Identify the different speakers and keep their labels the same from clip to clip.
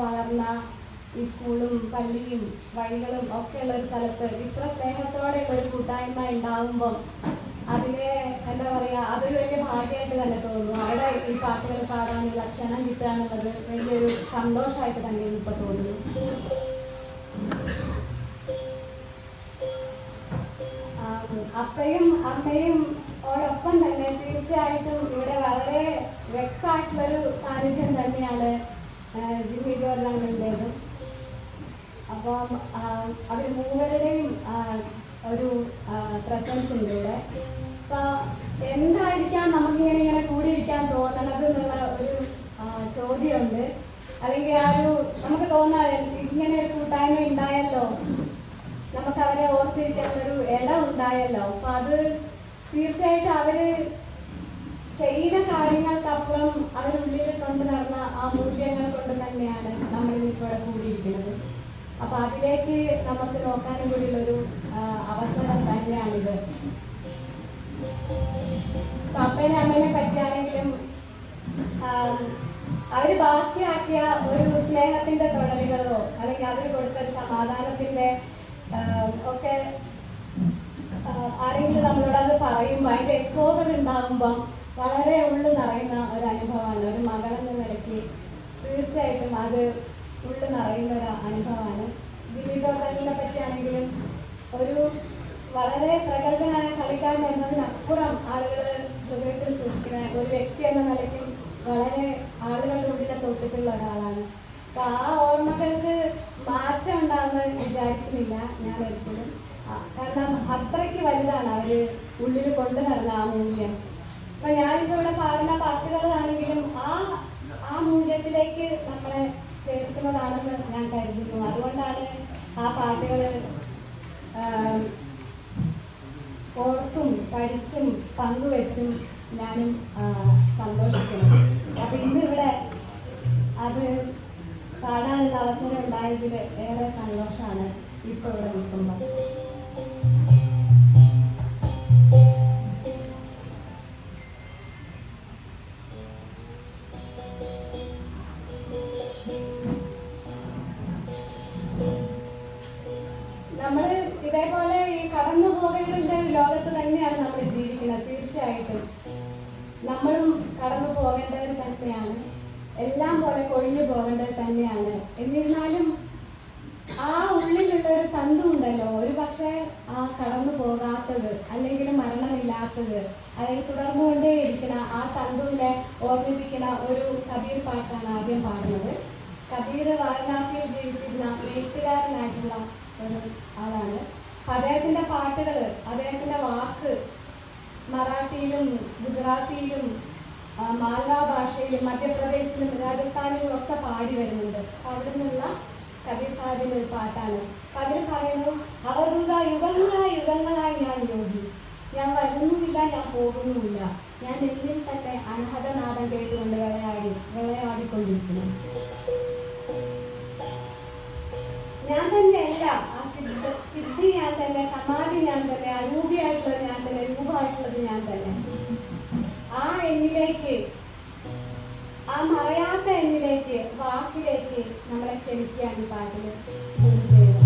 Speaker 1: വളർന്ന ഈ സ്കൂളും പള്ളിയും വഴികളും ഒക്കെയുള്ള ഒരു സ്ഥലത്ത് ഇത്ര സ്നേഹത്തോടെയുള്ള ഒരു കൂട്ടായ്മ ഉണ്ടാവുമ്പം അതിനെ എന്താ പറയുക, അതൊരു വലിയ ഭാഗ്യമായിട്ട് തന്നെ തോന്നുന്നു. അവിടെ ഈ പാട്ടുകൾ പാടാനുള്ള ക്ഷണം കിട്ടുക എന്നുള്ളത് വലിയൊരു സന്തോഷമായിട്ട് തന്നെ ഇപ്പൊ തോന്നുന്നു. അപ്പയും അമ്മയും ഓടൊപ്പം തന്നെ തീർച്ചയായിട്ടും ഇവിടെ വളരെ വ്യക്തമായിട്ടുള്ളൊരു സാന്നിധ്യം തന്നെയാണ് ജിമ്മി ജോർജ് അങ്കിളിൻ്റേത്. അപ്പം അവർ മൂവരുടെയും ഒരു പ്രസൻസ് ഉണ്ട് ഇവിടെ. അപ്പം എന്തായിരിക്കാം നമുക്കിങ്ങനെ കൂടിയിരിക്കാൻ തോന്നണത് എന്നുള്ള ഒരു ചോദ്യമുണ്ട്. അല്ലെങ്കിൽ ആ ഒരു നമുക്ക് തോന്നാതെ ഇങ്ങനെ ഒരു കൂട്ടായ്മ ഉണ്ടായല്ലോ, നമുക്ക് അവരെ ഓർത്തിരിക്കാനൊരു ഇടം ഉണ്ടായല്ലോ. അപ്പൊ അത് തീർച്ചയായിട്ടും അവര് ചെയ്യുന്ന കാര്യങ്ങൾക്കപ്പുറം അവരുള്ളിൽ കൊണ്ട് നടന്ന ആ മൂല്യങ്ങൾ കൊണ്ട് തന്നെയാണ് നമ്മൾ ഇന്നിവിടെ കൂടിയിരിക്കുന്നത്. അപ്പൊ അതിലേക്ക് നമുക്ക് നോക്കാനും കൂടിയുള്ളൊരു അവസരം തന്നെയാണിത്. അപ്പനെ അമ്മേനെ പറ്റിയാണെങ്കിലും അവര് ബാക്കിയാക്കിയ ഒരു സ്നേഹത്തിന്റെ തുടരുകളോ അല്ലെങ്കിൽ അവര് കൊടുത്ത ഒരു സമാധാനത്തിന്റെ ഒക്കെ ആരെങ്കിലും നമ്മളോട് അത് പറയുമ്പോൾ അതിന്റെ എക്കോകൾ ഉണ്ടാകുമ്പം വളരെ ഉള്ളു നിറയുന്ന ഒരു അനുഭവമാണ്. ഒരു മകളെന്ന നിലയ്ക്ക് തീർച്ചയായിട്ടും അത് ഉള്ളു നിറയുന്ന ഒരു അനുഭവമാണ്. ജിമ്മി ജോർജ് അങ്കിളിനെ പറ്റിയാണെങ്കിലും ഒരു വളരെ പ്രഗത്ഭനായ കളിക്കാരൻ എന്നതിനപ്പുറം ആളുകൾ ഹൃദയത്തിൽ സൂക്ഷിക്കുന്ന ഒരു വ്യക്തി എന്ന നിലയ്ക്കും വളരെ ആളുകളുടെ ഉള്ളിലെ തൊട്ടിട്ടുള്ള ഒരാളാണ്. അപ്പൊ ആ ഓർമ്മകൾക്ക് മാറ്റം ഉണ്ടാകുമെന്ന് വിചാരിക്കുന്നില്ല ഞാൻ ഒരിക്കലും. കാരണം അത്രയ്ക്ക് വലുതാണ് അവര് ഉള്ളിൽ കൊണ്ടു നടന്ന ആ മൂല്യം. അപ്പൊ ഞാനിപ്പോ ഇവിടെ പാടുന്ന പാട്ടുകളാണെങ്കിലും ആ മൂല്യത്തിലേക്ക് നമ്മളെ ചേർക്കുന്നതാണെന്ന് ഞാൻ കരുതുന്നു. അതുകൊണ്ടാണ് ആ പാട്ടുകൾ ഓർത്തും പഠിച്ചും പങ്കുവെച്ചും ഞാനും സന്തോഷിക്കുന്നു. അപ്പൊ ഇന്നിവിടെ അത് പാടാനുള്ള അവസരം ഉണ്ടായതിൽ ഏറെ സന്തോഷമാണ് ഇപ്പൊ ഇവിടെ നിൽക്കുമ്പോൾ. നമ്മള് ഇതേപോലെ ഈ കടന്നു പോകലുകളുടെ ലോകത്ത് തന്നെയാണ് നമ്മൾ ജീവിക്കുന്നത്. തീർച്ചയായിട്ടും നമ്മളും കടന്നു പോകേണ്ടവർ തന്നെയാണ്. എല്ലാം പോലെ കൊഴിഞ്ഞു പോകേണ്ടത് തന്നെയാണ്. എന്നിരുന്നാലും ആ ഉള്ളിലുള്ള ഒരു തന്തു ഉണ്ടല്ലോ, ഒരു പക്ഷേ ആ കടന്നു പോകാത്തത് അല്ലെങ്കിൽ മരണമില്ലാത്തത് അല്ലെങ്കിൽ തുടർന്നുകൊണ്ടേയിരിക്കുന്ന ആ തന്തുവിനെ ഓർമ്മിപ്പിക്കുന്ന ഒരു കബീർ പാട്ടാണ് ആദ്യം പാടുന്നത്. കബീർ വാരണാസിയിൽ ജീവിച്ചിരുന്ന എഴുത്തുകാരനായിട്ടുള്ള ഒരു ആളാണ്. അദ്ദേഹത്തിന്റെ പാട്ടുകൾ, അദ്ദേഹത്തിന്റെ വാക്ക് മറാഠിയിലും ഗുജറാത്തിയിലും മാൽവ ഭാഷയിലും മധ്യപ്രദേശിലും രാജസ്ഥാനിലും ഒക്കെ പാടി വരുന്നുണ്ട്. അവിടെ നിന്നുള്ള കബീർ സാഹിബിന്റെ ഒരു പാട്ടാണ്. അതിൽ പറയുന്നു, അവധൂത യുഗങ്ങളായി യുഗങ്ങളായി ഞാൻ യോഗി, ഞാൻ വരുന്നുമില്ല, ഞാൻ പോകുന്നുമില്ല, ഞാൻ എന്നിൽ തന്നെ അനഹത നാടൻ കേട്ടുകൊണ്ട് വിളയാടിക്കൊണ്ടിരിക്കുന്നു. ഞാൻ തന്നെ എല്ലാം, ആ സിദ്ധി ഞാൻ തന്നെ, സമാധി ഞാൻ തന്നെ, അരൂപിയായിട്ടുള്ളത് ഞാൻ തന്നെ, രൂപമായിട്ടുള്ളത് ഞാൻ തന്നെ. ആ എന്നിലേക്ക്, ആ മറയാത്ത എന്നിലേക്ക്, വാക്കിലേക്ക് നമ്മളെ ക്ഷണിക്കുകയാണ് ഈ പാട്ടിൽ ചെയ്യുന്നത്.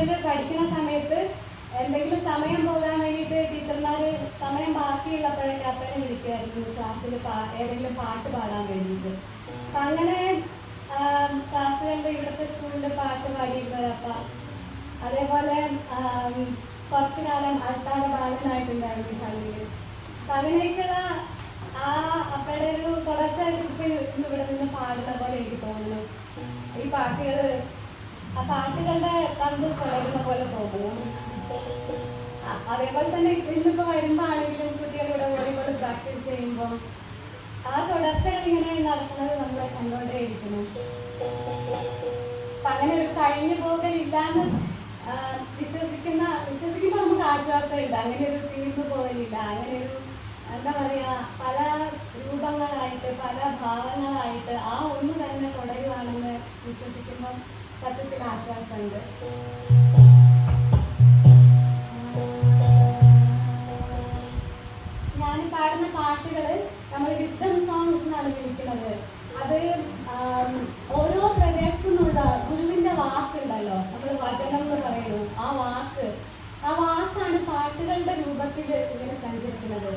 Speaker 1: സ്കൂളിൽ പഠിക്കുന്ന സമയത്ത് എന്തെങ്കിലും സമയം പോകാൻ വേണ്ടിയിട്ട് ടീച്ചർമാർ സമയം ബാക്കിയുള്ളപ്പോഴൊക്കെ അപ്പനെ വിളിക്കുമായിരുന്നു ക്ലാസ്സിൽ ഏതെങ്കിലും പാട്ട് പാടാൻ വേണ്ടിയിട്ട്. അപ്പം അങ്ങനെ ക്ലാസ്സുകളിൽ ഇവിടുത്തെ സ്കൂളിൽ പാട്ട് പാടിയിരുന്നത് അപ്പ. അതേപോലെ കുറച്ചു കാലം അൾത്താര ബാലനായിട്ടുണ്ടായിരുന്നു ഈ പള്ളിയിൽ. അപ്പം അതിനേക്കുള്ള ആ അപ്പയുടെ ഒരു തുടർച്ചയായിട്ട് ഇപ്പം ഇവിടെ നിന്ന് പാടുന്ന പോലെ എനിക്ക് തോന്നുന്നു. ഈ പാട്ടുകൾ ആ പാട്ടുകളുടെ തന്ത് തുടരുന്ന പോലെ തോന്നുന്നു. അതേപോലെ തന്നെ ഇന്നിപ്പോൾ വരുമ്പോൾ ആണെങ്കിലും കുട്ടികളിവിടെ വോളിബോൾ പ്രാക്ടീസ് ചെയ്യുമ്പോൾ ആ തുടർച്ചകൾ ഇങ്ങനെ നടക്കുന്നത് നമ്മളെ കണ്ടുകൊണ്ടേയിരിക്കുന്നു. അപ്പം അങ്ങനെ ഒരു കഴിഞ്ഞു പോകലില്ലാന്ന് വിശ്വസിക്കുമ്പോൾ നമുക്ക് ആശ്വാസമുണ്ട്. അങ്ങനെ ഒരു തീർന്നു പോകലില്ല. അങ്ങനെ ഒരു എന്താ പറയുക, പല രൂപങ്ങളായിട്ട് പല ഭാവങ്ങളായിട്ട് ആ ഒന്ന് തന്നെ തുടരുവാണെന്ന് വിശ്വസിക്കുമ്പം സത്യത്തിൽ ആശ്വാസമുണ്ട്. ഞാൻ പാടുന്ന പാട്ടുകൾ നമ്മൾ വിസ്ഡം സോങ്സ് എന്നാണ് വിളിക്കുന്നത്. അത് ഓരോ പ്രദേശത്തു നിന്നുള്ള ഗുരുവിൻ്റെ വാക്കുണ്ടല്ലോ, നമ്മൾ വചനം എന്ന് പറയുന്നു. ആ വാക്കാണ് പാട്ടുകളുടെ രൂപത്തിൽ ഇങ്ങനെ സഞ്ചരിക്കുന്നത്.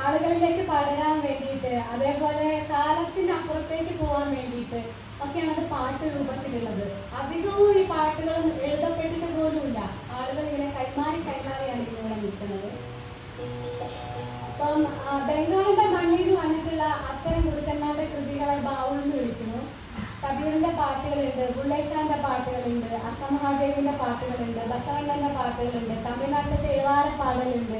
Speaker 1: ആളുകളിലേക്ക് പടരാൻ വേണ്ടിയിട്ട്, അതേപോലെ കാലത്തിനപ്പുറത്തേക്ക് പോകാൻ വേണ്ടിയിട്ട് ഒക്കെയാണ് അത് പാട്ട് രൂപത്തിലുള്ളത്. അധികവും ഈ പാട്ടുകളും എഴുതപ്പെട്ടിട്ട് പോലുമില്ല. ആളുകൾ ഇങ്ങനെ കൈമാറിയാണ് ഇതിലൂടെ നിൽക്കുന്നത്. അപ്പം ബംഗാളിന്റെ മണ്ണിൽ വന്നിട്ടുള്ള അത്തരം ഗുരുക്കന്മാരുടെ കൃതികളെ ബാവുൾ എന്ന് വിളിക്കുന്നു. കബീറിന്റെ പാട്ടുകളുണ്ട്, ബുള്ളേഷാന്റെ പാട്ടുകളുണ്ട്, അക്കമഹാദേവിന്റെ പാട്ടുകളുണ്ട്, ബസവണ്ണന്റെ പാട്ടുകളുണ്ട്, തമിഴ്നാട്ടിലെ തേവാര പാടലുണ്ട്,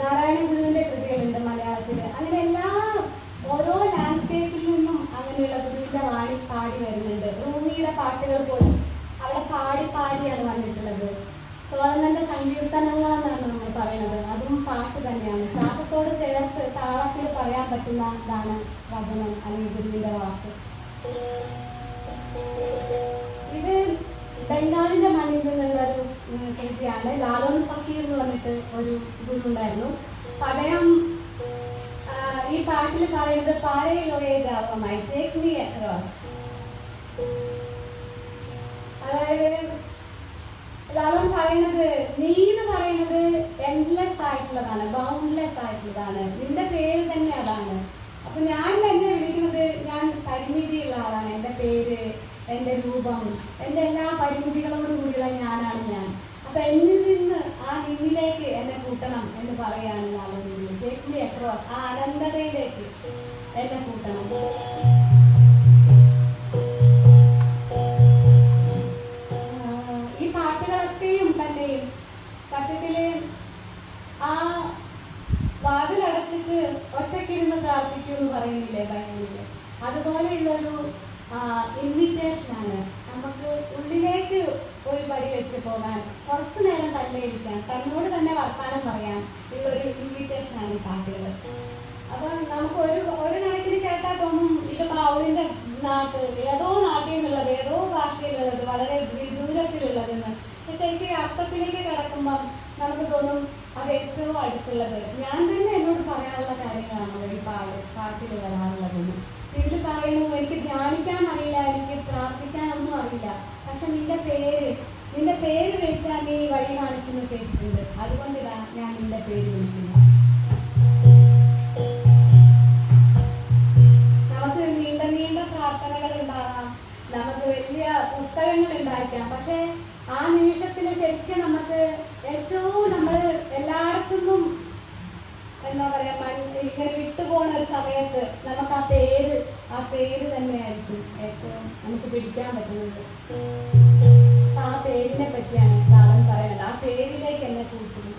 Speaker 1: നാരായണ ഗുരുവിന്റെ കൃതികളുണ്ട് മലയാളത്തിൽ. അങ്ങനെ എല്ലാ ഓരോ ലാൻഡ്സ്കേപ്പിൽ നിന്നും അങ്ങനെയുള്ള ഗുരുവിന്റെ വാണി പാടി വരുന്നുണ്ട്. റൂമിയുടെ പാട്ടുകൾ പോലും അവിടെ പാടിയാണ് വന്നിട്ടുള്ളത്. സോളമന്റെ സങ്കീർത്തനങ്ങൾ എന്നാണ് നമ്മൾ പറയുന്നത്. അതും പാട്ട് തന്നെയാണ്. ശ്വാസത്തോട് ചേർത്ത് താളത്തിൽ പറയാൻ പറ്റുന്ന ഇതാണ് വചനം അല്ലെങ്കിൽ ഗുരുവിന്റെ വാക്ക്. ഇത് ബംഗാളിന്റെ മണ്ണിൽ നിന്നുള്ള ഒരു കൃതിയാണ്. ലാലോൺ ഫക്കീർ എന്ന് പറഞ്ഞിട്ട് ഒരു ഗുരു ഉണ്ടായിരുന്നു. അദ്ദേഹം ഈ പാട്ടിൽ പറയുന്നത് പാരേ ലോയെ ജാവമായി ടേക്ക് മീ അക്രോസ്. അതായത് ലാലോൺ പറയുന്നത് നീ എന്ന് പറയുന്നത് എൻഡ്ലെസ് ആയിട്ടുള്ളതാണ്, ബൗണ്ട്ലെസ് ആയിട്ടുള്ളതാണ്. നിന്റെ പേര് തന്നെ അതാണ്. അപ്പൊ ഞാൻ തന്നെ വിളിക്കുന്നത്, ഞാൻ പരിമിതിയുള്ള ആളാണ്. എൻ്റെ പേര്, എൻ്റെ രൂപം, എൻ്റെ എല്ലാ പരിമിതികളോടും കൂടിയുള്ള ഞാനാണ് ഞാൻ. അപ്പൊ എന്നിൽ നിന്ന് ആ നിന്നിലേക്ക് എന്നെ കൂട്ടണം എന്ന് പറയാണ് ലാലോൺ. ടേക്ക് മീ അക്രോസ്, ആ അനന്തതയിലേക്ക് എന്നെ കൂട്ടണം. ഈ പാട്ടുകളൊക്കെയും തന്നെയും സത്യത്തില് ആ വാതിലടച്ചിട്ട് ഒറ്റയ്ക്കിരുന്ന് പ്രാർത്ഥിക്കൂ എന്ന് പറയുന്നില്ലേ ബൈബിളില്, അതുപോലെയുള്ളൊരു ഇൻവിറ്റേഷനാണ്. നമുക്ക് ഉള്ളിലേക്ക് ഒരു പടി വെച്ച് പോകാൻ, കുറച്ചു നേരം തന്നെ ഇരിക്കാൻ, തന്നോട് തന്നെ വർത്താനം പറയാൻ ഉള്ളൊരു ഇൻവിറ്റേഷനാണ് ഈ പാട്ടുകൾ. അപ്പം നമുക്ക് ഒരു കണക്കിന് കേട്ടാൽ തോന്നും ഇത് ബാവുളിന്റെ നാട്ട്, ഏതോ നാട്ടിൽ നിന്നുള്ളത്, ഏതോ ഭാഷയിലുള്ളത്, വളരെ വിദൂരത്തിലുള്ളതെന്ന്. പക്ഷെ എനിക്ക് അർത്ഥത്തിലേക്ക് കിടക്കുമ്പം നമുക്ക് തോന്നും അത് ഏറ്റവും അടുത്തുള്ളത്. ഞാൻ തന്നെ എന്നോട് പറയാനുള്ള കാര്യങ്ങളാണല്ലോ ഈ പാട്ടിൽ വരാനുള്ളതെന്ന്. ഇതിൽ പറയുന്നു, എനിക്ക് ധ്യാനിക്കാൻ അറിയില്ല, എനിക്ക് പ്രാർത്ഥിക്കാനൊന്നും അറിയില്ല, പക്ഷെ നിന്റെ പേര് വെച്ചാൽ നീ വഴി കാണിക്കുന്നു കേട്ടിട്ടുണ്ട്. അതുകൊണ്ടിതാ ഞാൻ നിന്റെ പേര് വിളിക്കുന്നു. നമുക്ക് നീണ്ട പ്രാർത്ഥനകൾ ഉണ്ടാകാം, നമുക്ക് വലിയ പുസ്തകങ്ങൾ ഉണ്ടായിരിക്കാം. പക്ഷെ ആ നിമിഷത്തിൽ ശരിക്കും നമുക്ക് ഏറ്റവും നമ്മൾ എല്ലായിടത്തുനിന്നും എന്താ പറയാ ഇങ്ങനെ വിട്ടുപോണ ഒരു സമയത്ത് നമുക്ക് ആ പേര് തന്നെയായിരിക്കും ഏറ്റവും നമുക്ക് പിടിക്കാൻ പറ്റുന്നത്. ആ പേരിനെ പറ്റിയാണ് ലാലൻ പറയുന്നത്. ആ പേരിലേക്ക് എന്നെ കൂട്ടുന്നു.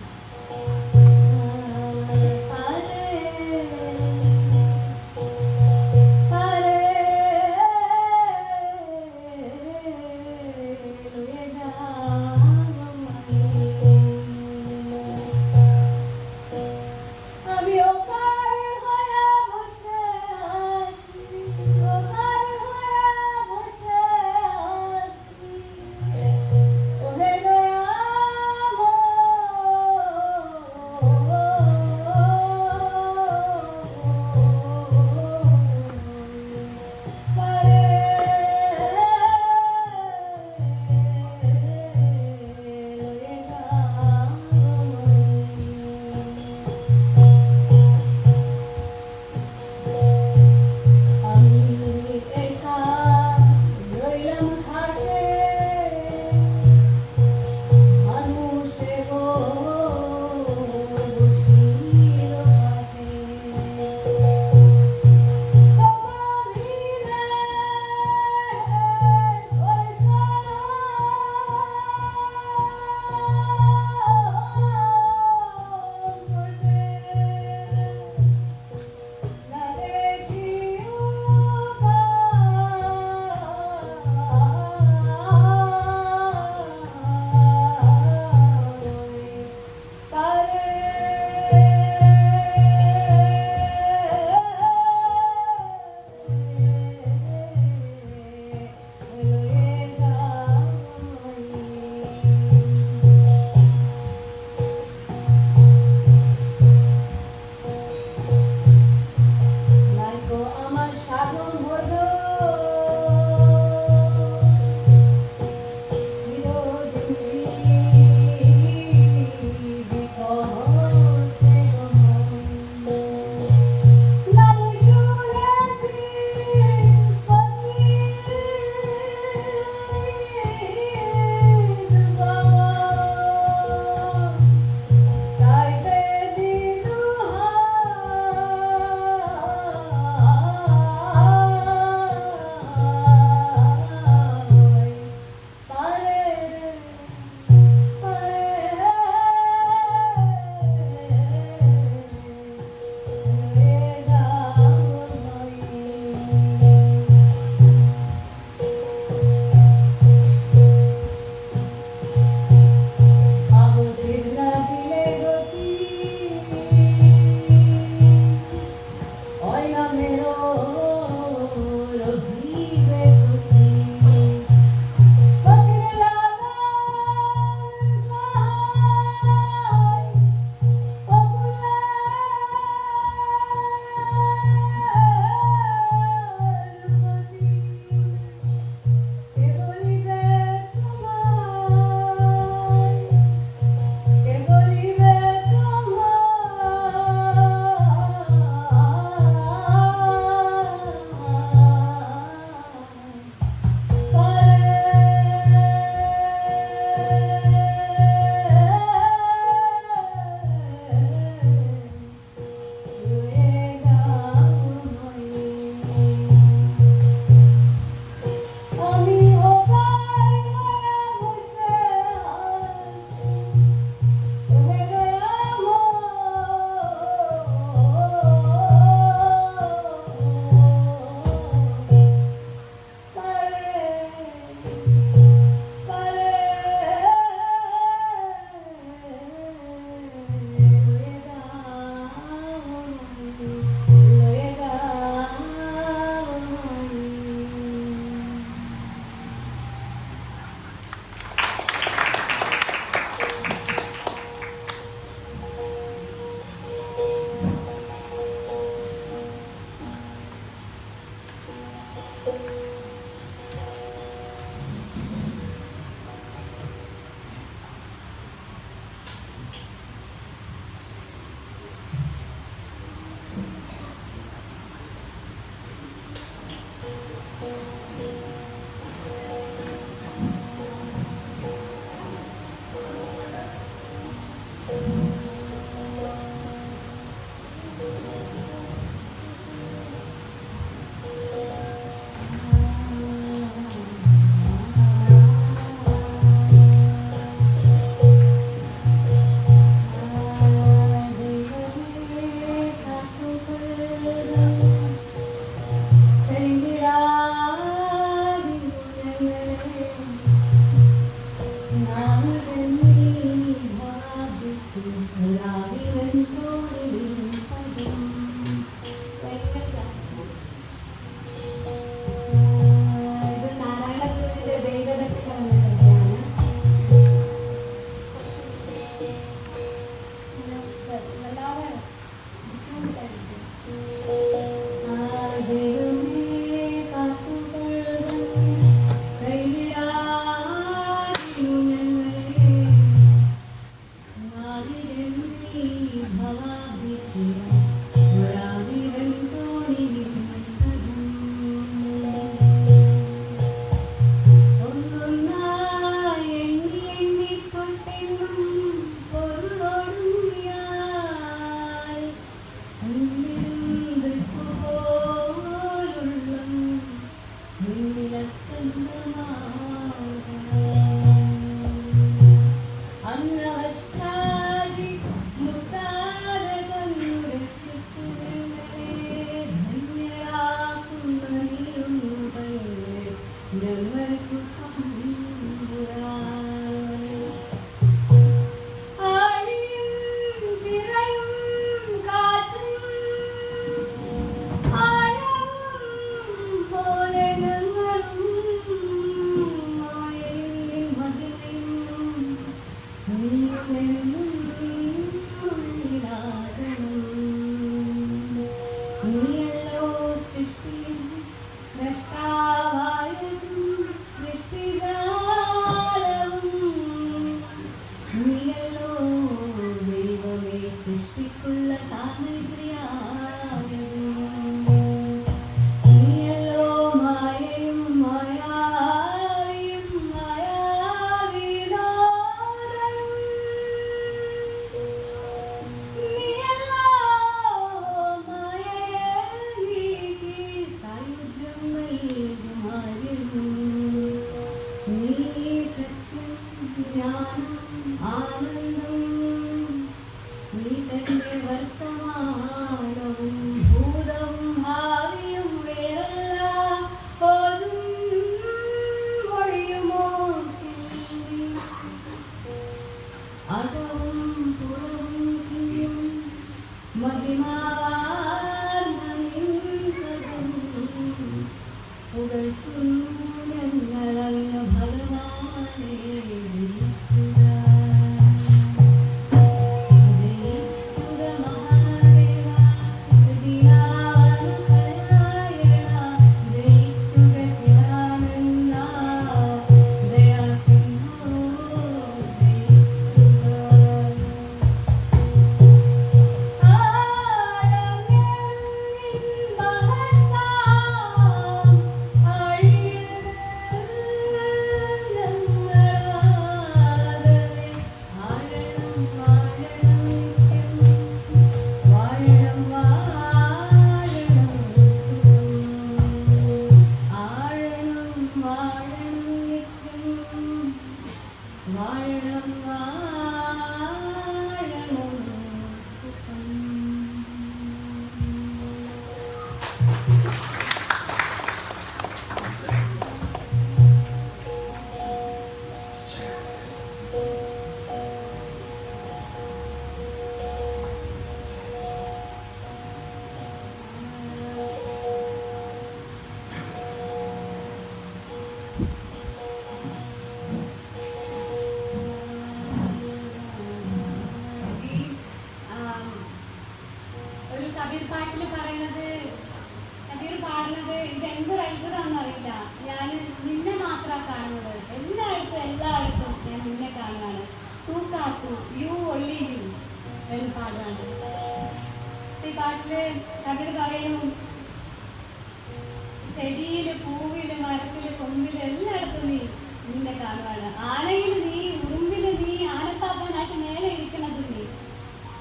Speaker 1: ചെടിയില്, പൂവില്, മരത്തില്, കൊമ്പില് എല്ലായിടത്തും നീ നിന്നെ കാണുവാണ്. ആനയില് നീ, ഉറുമ്പില് നീ, ആനപ്പാപ്പാനായിട്ട് മേലെ ഇരിക്കണത് നീ,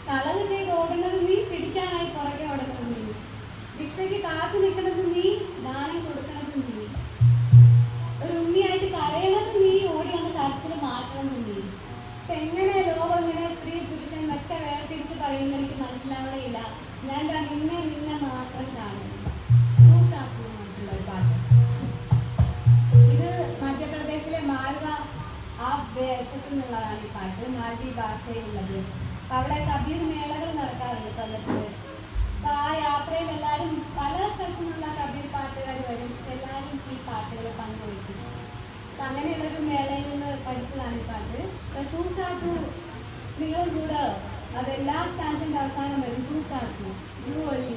Speaker 1: കളവ് ചെയ്ത് ഓടുന്നത് നീ, പിടിക്കാനായി പുറകെ ഓടുന്നത് നീ, ഭിക്ഷയ്ക്ക് കാത്തു നിൽക്കുന്നത് നീ, ദാനം കൊടുക്കണത് നീ, ഒരു ഉണ്ണിയായിട്ട് കരയണത് നീ, ഓടി വന്ന് കരച്ചില് മാറ്റണത് നീ. ഇപ്പൊ എങ്ങനെ ലോകം ഇങ്ങനെ സ്ത്രീ പുരുഷൻ ഒക്കെ വേർതിരിച്ച് പറയുന്ന എനിക്ക് മനസ്സിലാവണേയില്ല. ഞാൻ നിന്നെ മാത്രം കാണുന്നു. ഇത് മധ്യപ്രദേശിലെ മാൽവ ആ ദേശത്തു നിന്നുള്ളതാണ് ഈ പാട്ട്, മാൽവി ഭാഷയിലുള്ളത്. അവിടെ കബീർ മേളകൾ നടക്കാറുണ്ട് കൊല്ലത്തില്. അപ്പൊ ആ യാത്രയിൽ എല്ലാവരും പല സ്ഥലത്തു നിന്നുള്ള കബീർ പാട്ടുകാർ വരും. എല്ലാവരും ഈ പാട്ടുകൾ പങ്കുവയ്ക്കും. അപ്പൊ അങ്ങനെയുള്ളൊരു മേളയിൽ നിന്ന് പഠിച്ചതാണ് ഈ പാട്ട്. തൂക്കാക്കു നിങ്ങളും കൂടെ, അതെല്ലാ സ്റ്റാൻസിന്റെ അവസാനം വരും. തൂക്കാക്കു യു ഒള്ളി.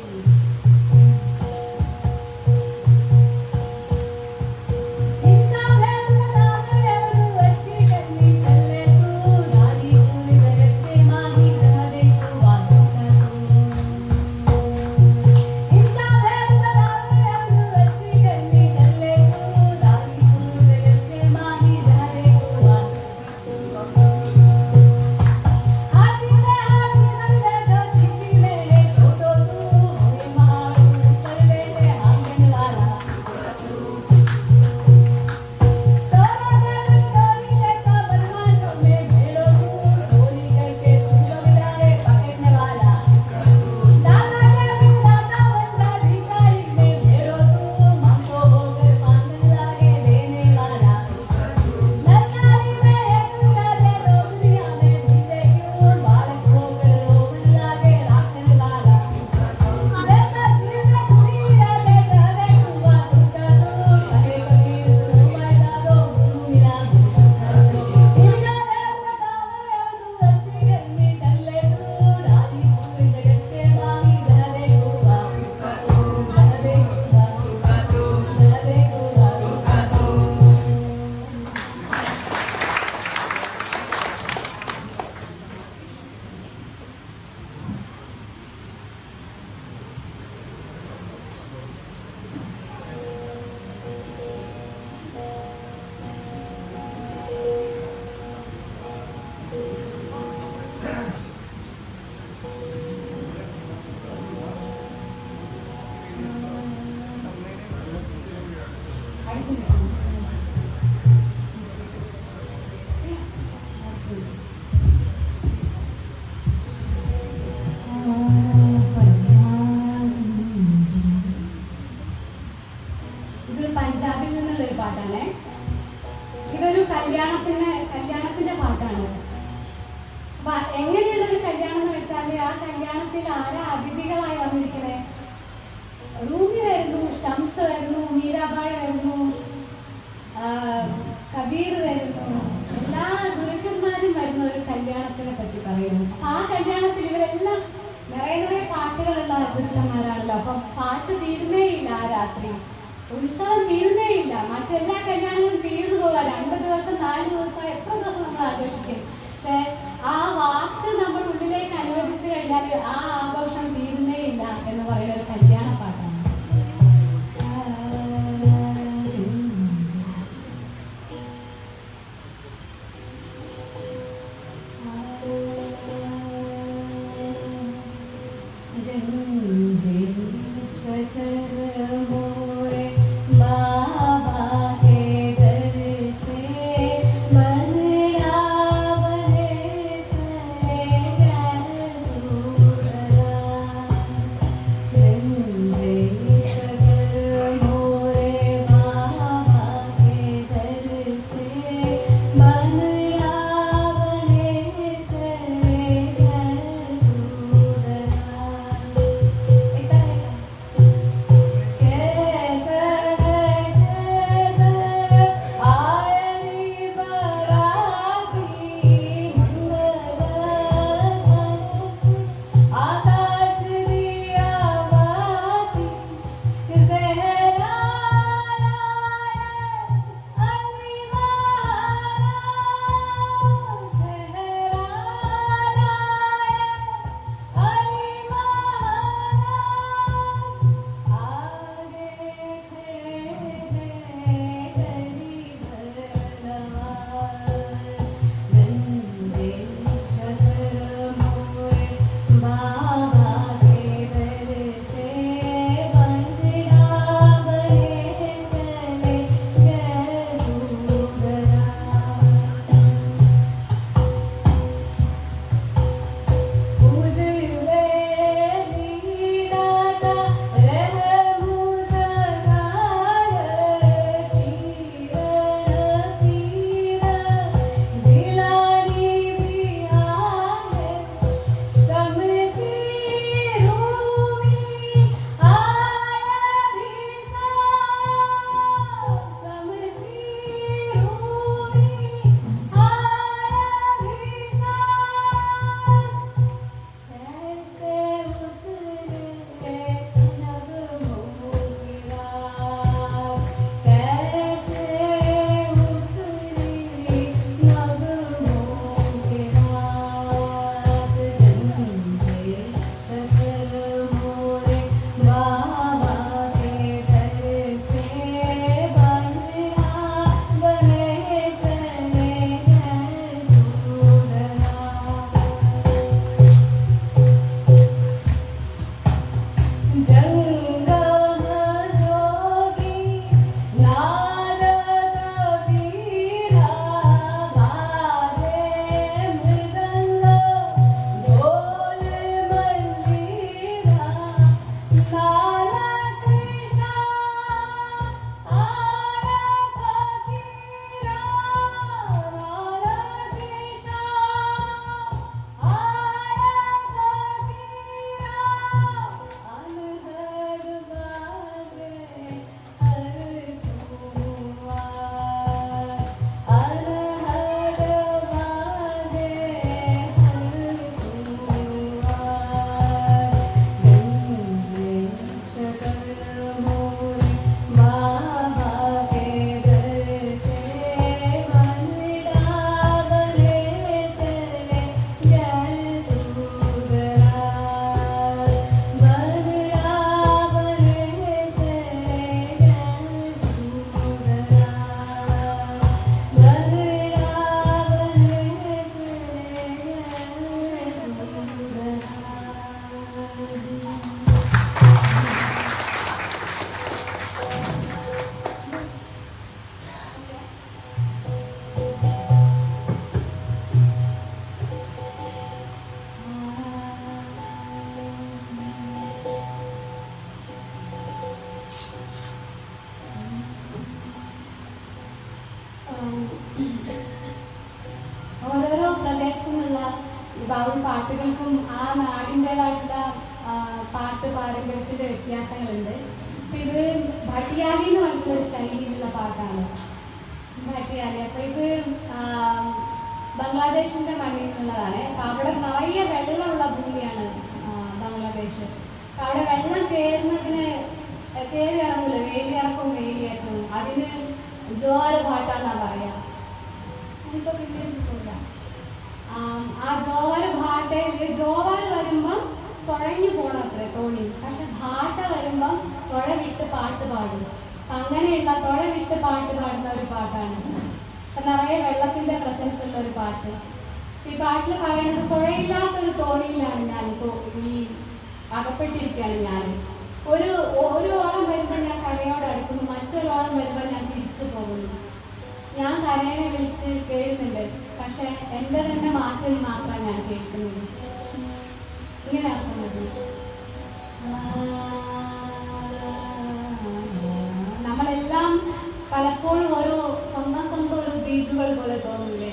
Speaker 1: ഇത് പഞ്ചാബിൽ നിന്നുള്ളൊരു പാട്ടാണ്. ഇതൊരു കല്യാണത്തിന്റെ പാട്ടാണ്. അപ്പൊ എങ്ങനെയുള്ള ഒരു കല്യാണം എന്ന് വെച്ചാല് ആ കല്യാണത്തിൽ ആരാ അതിഥികളായി വന്നിരിക്കണേ? റൂമി വരുന്നു, ഷംസ് വരുന്നു, മീരാബായി വരുന്നു, കബീർ വരുന്നു, എല്ലാ ഗുരുക്കന്മാരും വരുന്ന ഒരു കല്യാണത്തിനെ പറ്റി പറയുന്നു. അപ്പൊ ആ കല്യാണത്തിൽ ഇവരെല്ലാം നിറയെ പാട്ടുകളുള്ള ഗുരുക്കന്മാരാണല്ലോ. അപ്പൊ പാട്ട് തീരുന്നേയില്ല ആ രാത്രി, ഉത്സവം തീരുന്നേയില്ല. മറ്റെല്ലാ കല്യാണങ്ങളും തീർന്നു പോകാം. 2 ദിവസം 4 ദിവസം എത്ര ദിവസം നമ്മൾ ആഘോഷിക്കും. പക്ഷെ ആ വാക്ക് നമ്മൾ ഉള്ളിലേക്ക് അനുവദിച്ചു കഴിഞ്ഞാൽ ആ ആഘോഷം തീരുന്നേയില്ല എന്ന് പറയുന്ന ഒരു കല്യാണ പാട്ടാണ്. പാട്ടുകൾക്കും ആ നാടിൻ്റെതായിട്ടുള്ള പാട്ട് പാരമ്പര്യത്തിൻ്റെ വ്യത്യാസങ്ങളുണ്ട്. അപ്പം ഇത് ഭട്ടിയാലി എന്ന് പറഞ്ഞിട്ടുള്ളൊരു ശൈലിയിലുള്ള പാട്ടാണ് ഭട്ടിയാലി. അപ്പോൾ ഇത് ബംഗ്ലാദേശിൻ്റെ മണ്ണിൽ നിന്നുള്ളതാണ്. അപ്പം അവിടെ നിറയെ വെള്ളമുള്ള ഭൂമിയാണ് ബംഗ്ലാദേശ്. അപ്പം അവിടെ വെള്ളം കയറി ഇറങ്ങില്ല, വേലിയിറക്കും വേലിയേറ്റവും. അതിന് ജോവാർ ഭാട്ടാന്നാ പറയാ. അതിപ്പോൾ പിന്നെ ആ ജോവാർ ഭാട്ടയിൽ ജോവാർ വരുമ്പം തുഴഞ്ഞു പോണത്രേ തോണി, പക്ഷെ ഭാട്ട വരുമ്പം തുഴ വിട്ട് പാട്ട് പാടും. അങ്ങനെയുള്ള തുഴ വിട്ട് പാട്ട് പാടുന്ന ഒരു പാട്ടാണ്. അപ്പം നിറയെ വെള്ളത്തിൻ്റെ പ്രസൻസുള്ള ഒരു പാട്ട്. ഈ പാട്ടിൽ പറയുന്നത് തുഴയില്ലാത്തൊരു തോണിയിലാണ് ഞാൻ ഈ അകപ്പെട്ടിരിക്കുകയാണ്. ഞാൻ ഒരു ഓളം വരുമ്പോൾ ഞാൻ കരയോട് അടുക്കുന്നു, മറ്റൊരോളം വരുമ്പോൾ ഞാൻ തിരിച്ചു പോകുന്നു. ഞാൻ കരയെ വിളിച്ച് കേൾക്കുന്നുണ്ട്, പക്ഷെ എൻ്റെ തന്നെ മാറ്റൽ മാത്രമാണ് ഞാൻ കേൾക്കുന്നത്. ഇങ്ങനെ അർത്ഥമുണ്ട്. നമ്മളെല്ലാം പലപ്പോഴും ഓരോ സ്വന്തം ഒരു ദ്വീപുകൾ പോലെ തോന്നില്ലേ?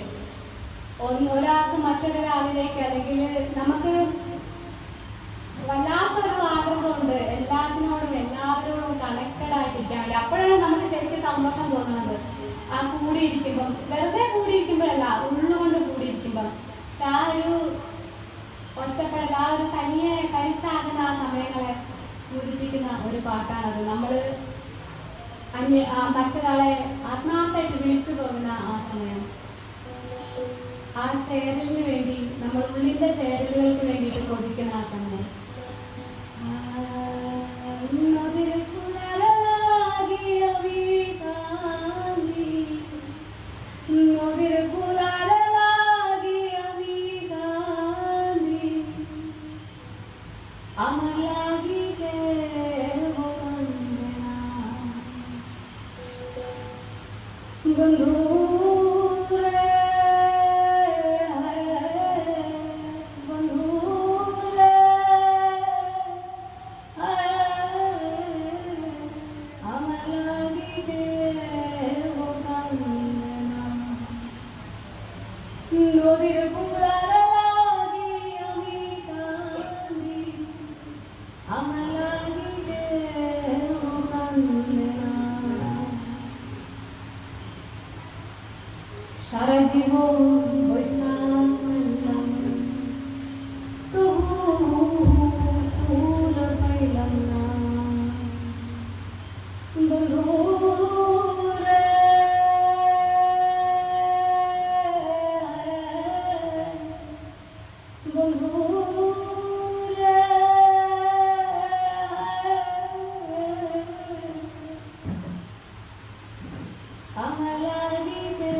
Speaker 1: ഒരാൾക്ക് മറ്റൊരാളിലേക്ക്, അല്ലെങ്കിൽ നമുക്ക് വല്ലാത്തൊരു ആഗ്രഹമുണ്ട് എല്ലാത്തിനോടും എല്ലാവരോടും കണക്റ്റഡ് ആയിട്ടിരിക്കാൻ വേണ്ടി. അപ്പോഴാണ് നമുക്ക് ശരിക്കും സന്തോഷം തോന്നുന്നത്. ആ കൂടിയിരിക്കുമ്പം, വെറുതെ കൂടിയിരിക്കുമ്പോഴല്ല, ഉള്ളുകൊണ്ട് കൂടിയിരിക്കുമ്പം. പക്ഷെ ആ ഒരു ഒറ്റപ്പെടൽ, ആ ഒരു തനിച്ചാകുന്ന ആ സമയങ്ങളെ സൂചിപ്പിക്കുന്ന ഒരു പാട്ടാണത്. നമ്മൾ മറ്റൊരാളെ ആത്മാർത്ഥമായിട്ട് വിളിച്ചു പോകുന്ന ആ സമയം, ആ ചേരലിന് വേണ്ടി, നമ്മൾ ഉള്ളിൻ്റെ ചേരലുകൾക്ക് വേണ്ടിയിട്ട് കൊതിക്കുന്ന ആ സമയം. সারা জীবন বৈঠা পাইলাম তবু ফুল পাইলাম না বন্ধু রে বন্ধু রে আমার লাগিতে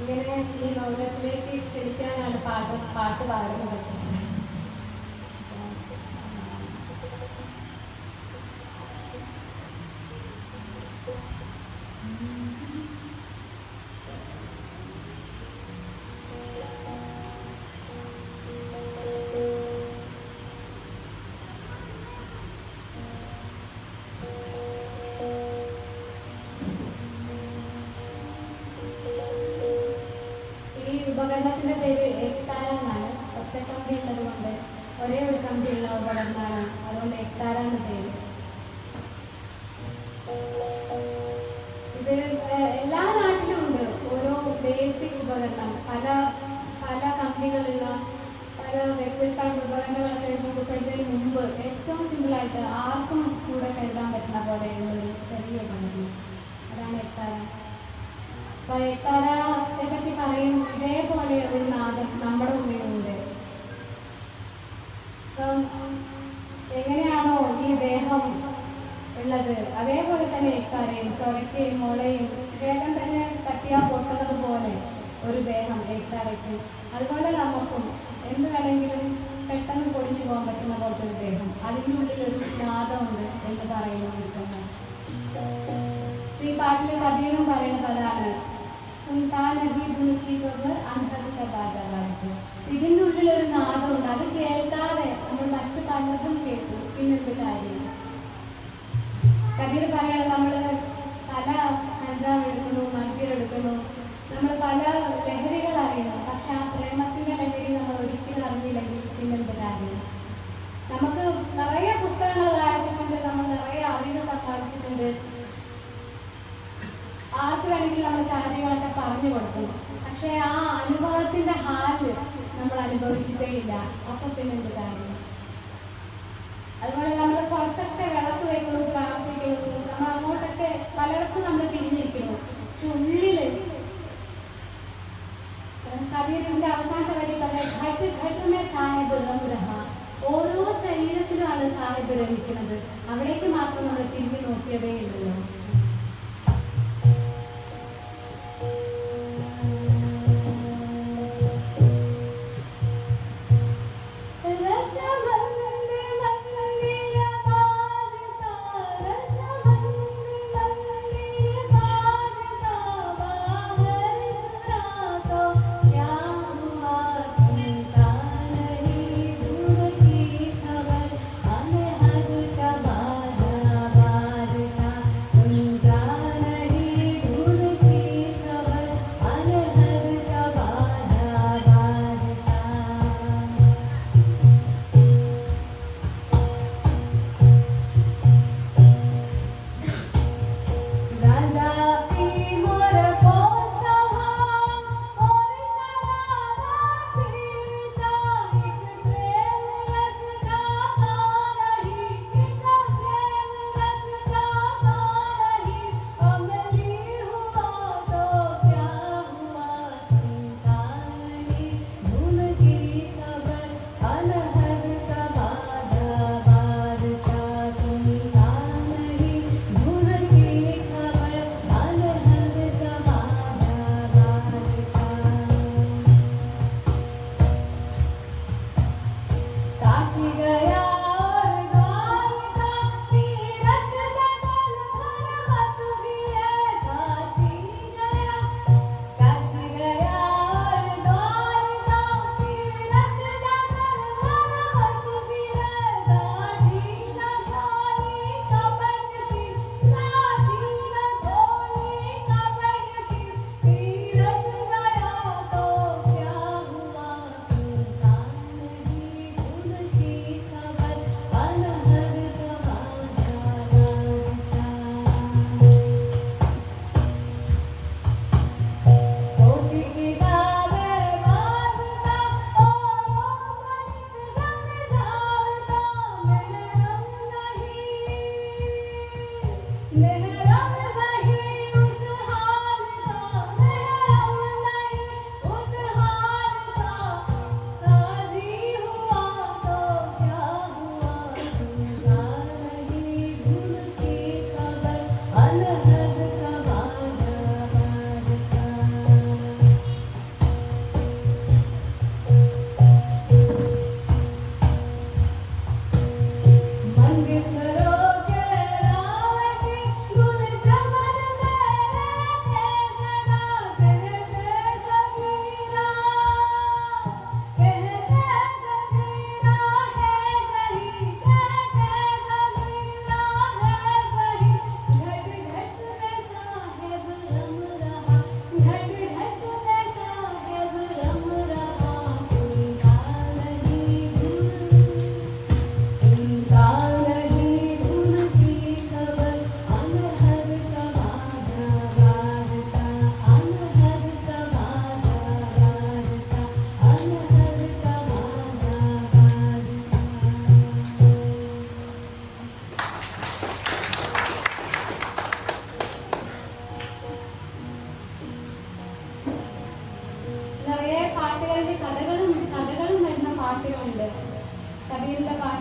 Speaker 1: ഇങ്ങനെ ഈ മൗനത്തിലേക്ക് ക്ഷണിക്കാനാണ് പാട്ട് പാടുന്നത്. കരുതാം. പല പല കമ്പനികളുള്ള പല വ്യത്യസ്ത ഉപകരണങ്ങളൊക്കെ രൂപപ്പെടുന്നതിന് മുമ്പ് ഏറ്റവും സിമ്പിളായിട്ട് ആർക്കും കൂടെ കരുതാൻ പറ്റുന്ന പോലെയുള്ളൊരു ചെറിയ ഉപകരണം, അതാണ് എത്താര. അപ്പോൾ എത്താരത്തെ പറ്റി പറയും, ഇതേപോലെ ഒരു നാദം നമ്മുടെ ഉള്ളിലുണ്ട്. അപ്പം എങ്ങനെയാണോ ഈ ദേഹം ഉള്ളത്, അതേപോലെ തന്നെ എത്താരയും ചൊരക്കയും മുളയും വേഗം തന്നെ തട്ടിയാൽ പൊട്ടുന്നത് പോലെ ഒരു ദേഹം എത്താരയ്ക്കും. അതുപോലെ നമുക്കും എന്ത് വേണമെങ്കിലും പെട്ടെന്ന് പൊടിഞ്ഞു പോകാൻ പറ്റുന്ന പോലത്തെ ഒരു ദേഹം, അതിൻ്റെ ഉള്ളിൽ ഒരു നാദമുണ്ട് എന്ന് പറയുന്നു നിൽക്കുന്നത്. ഈ പാട്ടിൽ കബീറും പറയുന്നത് അതാണ്, ഇതിൻ്റെ ഉള്ളിൽ ഒരു നാദമുണ്ട്, അത് കേൾക്കാതെ നമ്മൾ മറ്റു പലതും കേട്ടു, പിന്നെന്ത് കാര്യം. കബീർ പറയണത് നമ്മൾ പല കഞ്ചാവ് എടുക്കുന്നു, മദ്യം എടുക്കുന്നു, നമ്മൾ പല ലഹരികൾ അറിയണം, പക്ഷെ ആ പ്രേമത്തിന്റെ ലഹരി നമ്മൾ ഒരിക്കലും അറിഞ്ഞില്ലെങ്കിൽ പിന്നെന്ത് കാര്യം. നമുക്ക് നിറയെ പുസ്തകങ്ങൾ വായിച്ചിട്ടുണ്ട്, നമ്മൾ നിറയെ അറിവ് സമ്പാദിച്ചിട്ടുണ്ട്, ആർക്ക് വേണമെങ്കിലും നമ്മൾ കാര്യങ്ങളൊക്കെ പറഞ്ഞു കൊടുക്കുന്നു, പക്ഷെ ആ അനുഭവത്തിന്റെ ഹാല് നമ്മൾ അനുഭവിച്ചിട്ടേ ഇല്ല. അപ്പൊ പിന്നെന്ത് കാര്യം. അതുപോലെ നമ്മൾ പുറത്തൊക്കെ വിളക്ക് വയ്ക്കുന്നു, പ്രാർത്ഥിക്കുന്നു, നമ്മൾ അങ്ങോട്ടൊക്കെ പലയിടത്തും നമ്മൾ തിരിഞ്ഞിരിക്കുന്നു, പക്ഷെ ഉള്ളില് കബീറിന്റെ അവസാനത്തെ വരി പറഞ്ഞ സാഹിബ് റഹ, ഓരോ ശരീരത്തിലുമാണ് സാഹിബ് രമിക്കുന്നത്, അവിടേക്ക് മാത്രം നമ്മൾ തിരിഞ്ഞു നോക്കിയതേ ഇല്ലല്ലോ.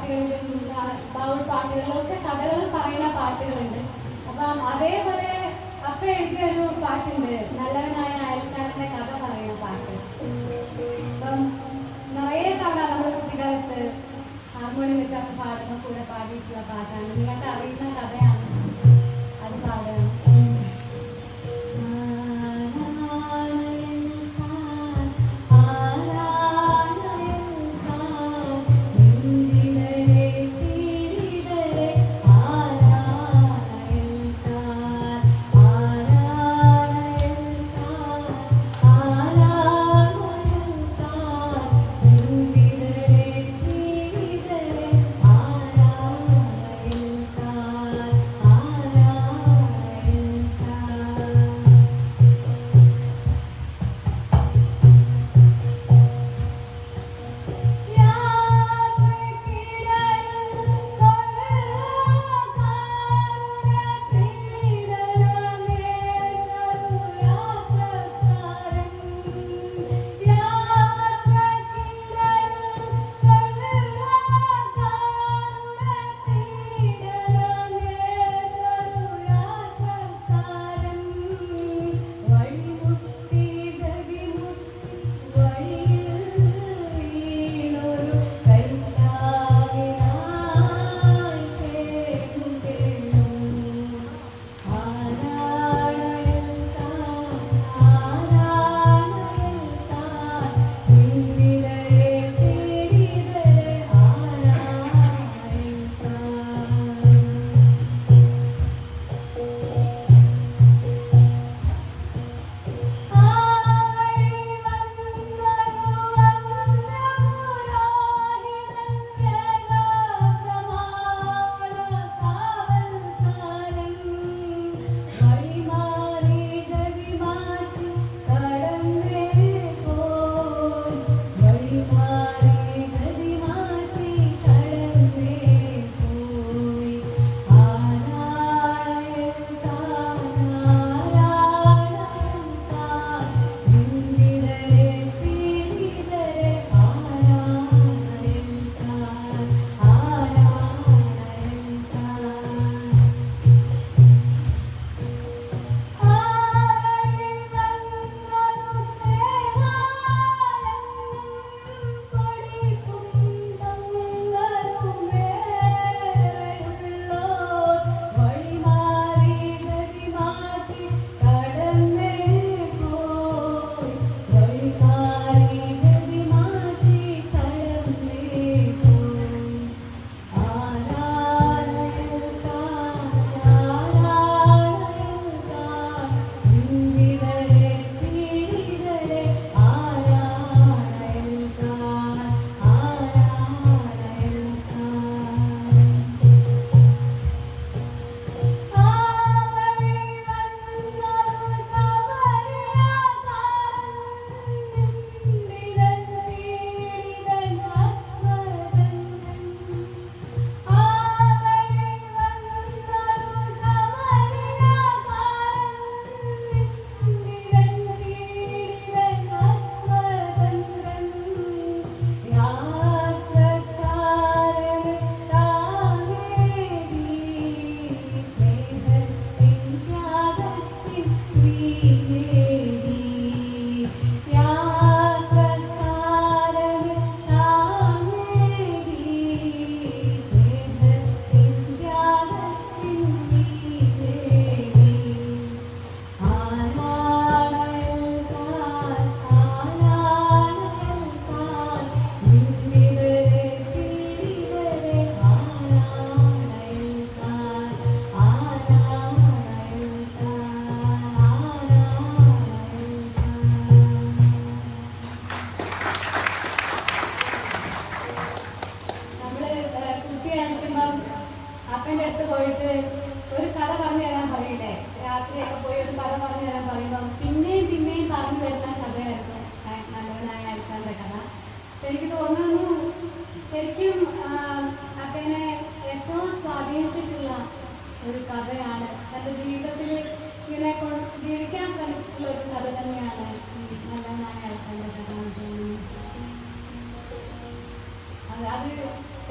Speaker 1: പാട്ടുകളിലും ബൗൾ പാട്ടുകളിലും ഒക്കെ കഥകൾ പറയുന്ന പാട്ടുകളുണ്ട്. അപ്പം അതേപോലെ അപ്പ എഴുതിയ ഒരു പാട്ടുണ്ട്, നല്ലവനായ അയൽക്കാരന്റെ കഥ പറയുന്ന പാട്ട്. അപ്പം നിറയെ തവണ നമ്മൾ കുട്ടിക്കാലത്ത് ഹാർമോണിയം വെച്ച് അപ്പ പാടുമ്പോൾ കൂടെ പാടിയിട്ടുള്ള പാട്ടാണ്. നിങ്ങൾക്ക് അറിയുന്ന കഥയാണ്, അത് പാടണം.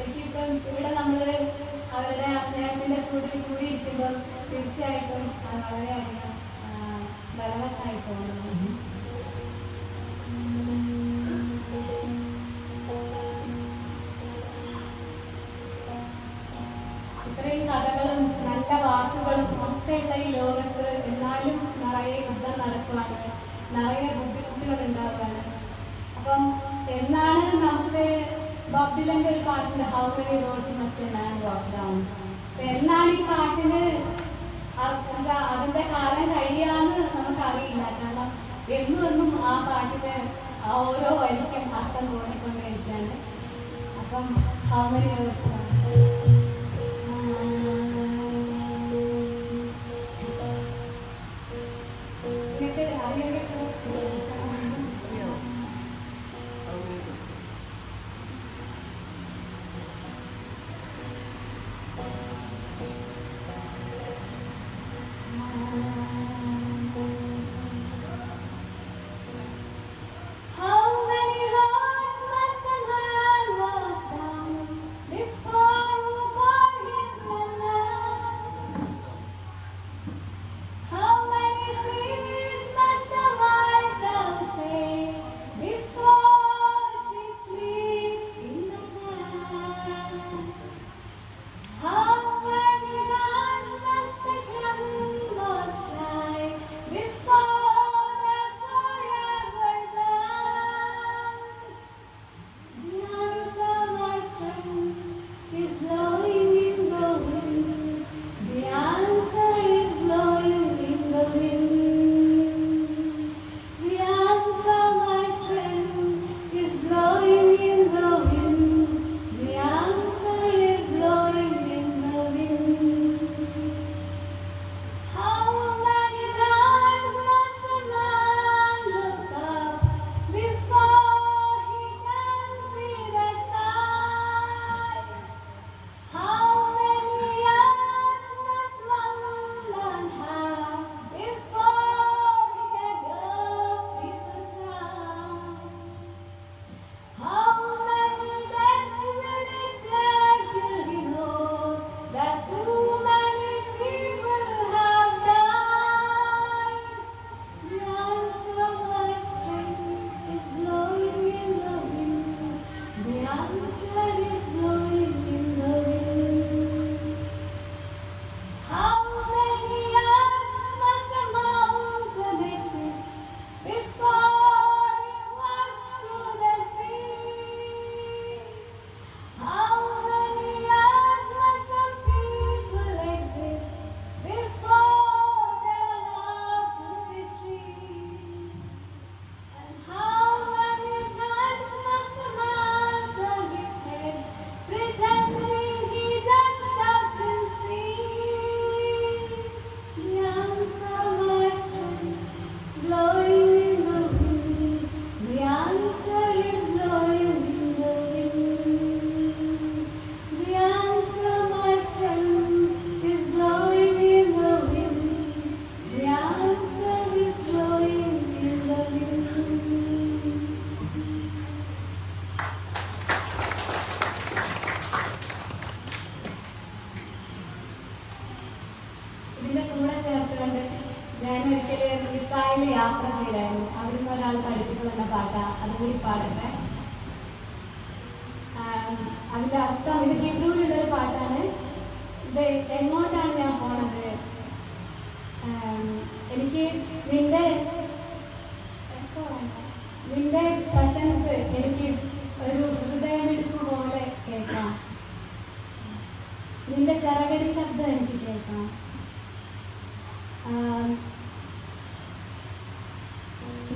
Speaker 1: എനിക്കിപ്പം ഇവിടെ നമ്മൾ അവരുടെ ആ സ്നേഹത്തിൻ്റെ ചൂടിൽ കൂടി ഇരിക്കുമ്പോൾ തീർച്ചയായിട്ടും അത് വളരെയധികം ബലവത്തായി തോന്നുന്നു. ഇത്രയും കഥകളും നല്ല വാക്കുകളും ഒക്കെയുള്ള ഈ ലോകത്ത് എന്നാലും നിറയെ യുദ്ധം നടക്കുവാണ്, നിറയെ ബുദ്ധിമുട്ടുകൾ ഉണ്ടാവുകയാണ്. അപ്പം എന്നാണ് നമുക്ക് ബോബ് ഡിലന്റെ ഒരു പാട്ടുണ്ട്, how many roads must a man walk down. എന്നാണ് ഈ പാട്ടിന് അതിന്റെ കാലം കഴിയാന്ന് നമുക്കറിയില്ല. കാരണം എന്നും ആ പാട്ടിന് ഓരോ വരിക്കും അർത്ഥം തോന്നിക്കൊണ്ടിരിക്കുകയാണ്. അപ്പം ഹൗ മെനി റോഡ്സ് യാത്ര ചെയ്തായിരുന്നു. അവിടുന്ന് ഒരാൾ പഠിപ്പിച്ചു തന്ന പാട്ടാ, അതുകൂടി പാടട്ടെ. അതിന്റെ അർത്ഥം ഇത് ഹീബ്രുവിലുള്ള ഒരു പാട്ടാണ്. ഇത് എങ്ങോട്ടാണ് ഞാൻ പോണത്, എനിക്ക് നിന്റെ പ്രസൻസ് എനിക്ക് ഒരു ഹൃദയമിടിപ്പ് പോലെ കേൾക്കാം, നിന്റെ ചിറകടി ശബ്ദം എനിക്ക് കേൾക്കാം.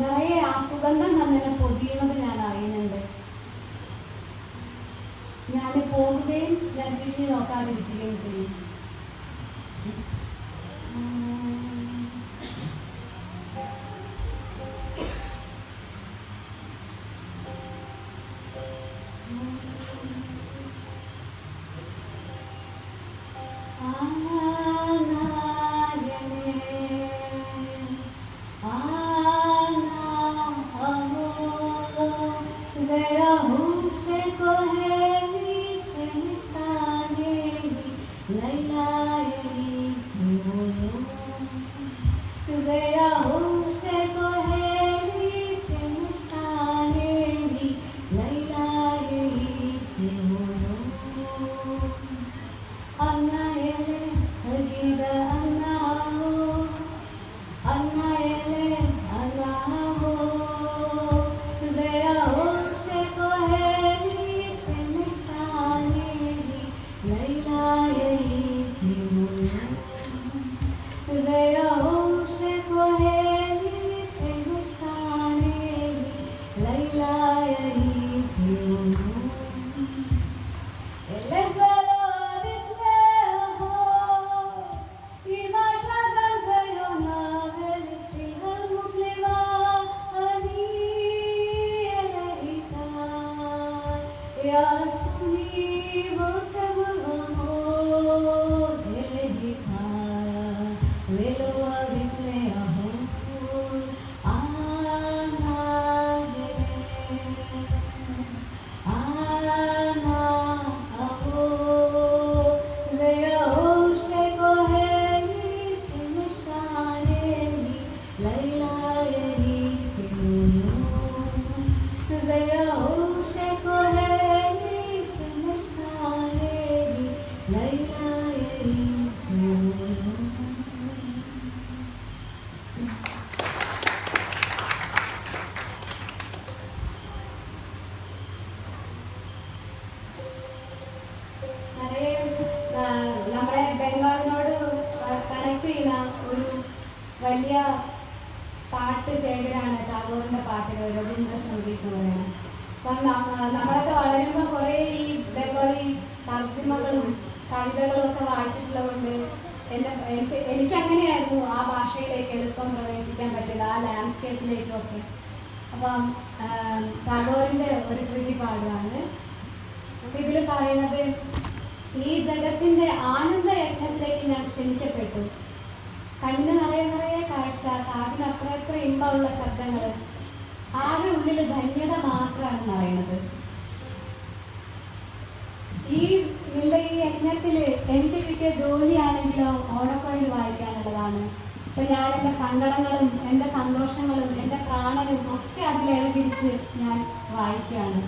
Speaker 1: നിറയെ ആ സുഗന്ധം അങ്ങനെ പൊതിയുന്നത് ഞാൻ അറിയുന്നുണ്ട്. ഞാൻ പോകുകയും ഞാൻ തിരിഞ്ഞു നോക്കാതിരിക്കുകയും ചെയ്യും. നമ്മളെ ബംഗാളിനോട് കണക്ട് ചെയ്യുന്ന ഒരു വലിയ പാട്ട് ശേഖരമാണ് ടാഗോറിന്റെ പാട്ടുകൾ, രവീന്ദ്ര സംഗീത് എന്ന് പറയുന്നത്. അപ്പം നമ്മളൊക്കെ വളരുമ്പോൾ കുറേ ഈ ബംഗാളി തർജ്ജിമകളും കവിതകളും ഒക്കെ വായിച്ചിട്ടുള്ളതുകൊണ്ട് എനിക്ക് അങ്ങനെയായിരുന്നു ആ ഭാഷയിലേക്ക് എളുപ്പം പ്രവേശിക്കാൻ പറ്റിയത്, ആ ലാൻഡ്സ്കേപ്പിലേക്കും ഒക്കെ. അപ്പം ടാഗോറിന്റെ ഒരു കൃതി പാടുകയാണ്. അപ്പം ഇതിൽ പറയുന്നത്, ഈ ജഗത്തിന്റെ ആനന്ദ യജ്ഞത്തിലേക്ക് ഞാൻ ക്ഷണിക്കപ്പെട്ടു. കണ്ണ് നിറയെ കാഴ്ച, കാതിന് അത്ര ഇമ്പമുള്ള ശബ്ദങ്ങൾ, ആകെ ഉള്ളിൽ ധന്യത മാത്രമാണ് പറയുന്നത്. നിന്റെ ഈ യജ്ഞത്തില് എനിക്ക് കിട്ടിയ ജോലിയാണെങ്കിലോ ഓടക്കുഴൽ വായിക്കാനുള്ളതാണ്. ഇപ്പൊ ഞാൻ എൻ്റെ സങ്കടങ്ങളും എൻ്റെ സന്തോഷങ്ങളും എൻ്റെ പ്രാണനും ഒക്കെ അതിലിടപിരിച്ച് ഞാൻ വായിക്കുകയാണ്.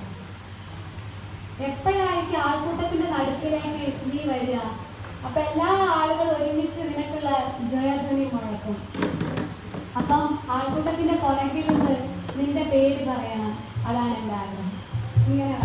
Speaker 1: എപ്പോഴായിരിക്കും ആൾക്കൂട്ടത്തിന്റെ നടുക്കിലേക്ക് നീ വരിക? അപ്പൊ എല്ലാ ആളുകളും ഒരുമിച്ച് നിനക്കുള്ള ജയധ്വനി മുഴക്കും. അപ്പം ആൾക്കൂട്ടത്തിന്റെ പുറകിൽ നിന്ന് നിന്റെ പേര് പറയണം. അതാണ് എൻ്റെ ആഗ്രഹം. ഇങ്ങനെ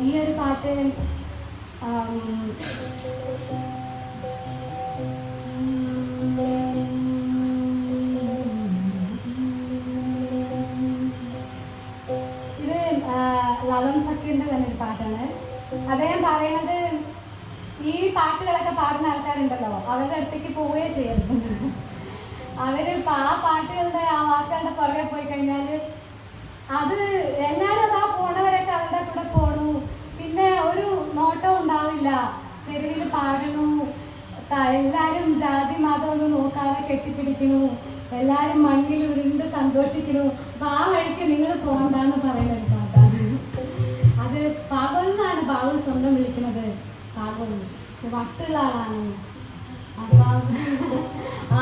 Speaker 1: ഈ ഒരു പാട്ട് ലലൻ ഫക്കീറിന്റെ തന്നെ ഒരു പാട്ടാണ്. അദ്ദേഹം പറയണത്, ഈ പാട്ടുകളൊക്കെ പാടുന്ന ആൾക്കാരുണ്ടല്ലോ അവരുടെ അടുത്തേക്ക് പോവുകയേ ചെയ്യരുത്. അവര് ആ പാട്ടുകളുടെ ആ വാക്കുകളുടെ പുറകെ പോയി കഴിഞ്ഞാൽ അത് എല്ലാവരും ആ പോണ തെരുവിൽ പാടണു, എല്ലാരും ജാതി മതം ഒന്നും നോക്കാതെ കെട്ടിപ്പിടിക്കണു, എല്ലാരും മണ്ണിൽ ഉരുണ്ട് സന്തോഷിക്കണു. അപ്പൊ ആ വഴിക്ക് നിങ്ങൾ പോകണ്ടെന്ന് പറയുന്ന ഒരു പാട്ടാണ് അത്. പാഗോൾ എന്നാണ് ബാബു സ്വന്തം വിളിക്കുന്നത്. പാഗോൾ വട്ടുള്ള ആളാണ്. അപ്പൊ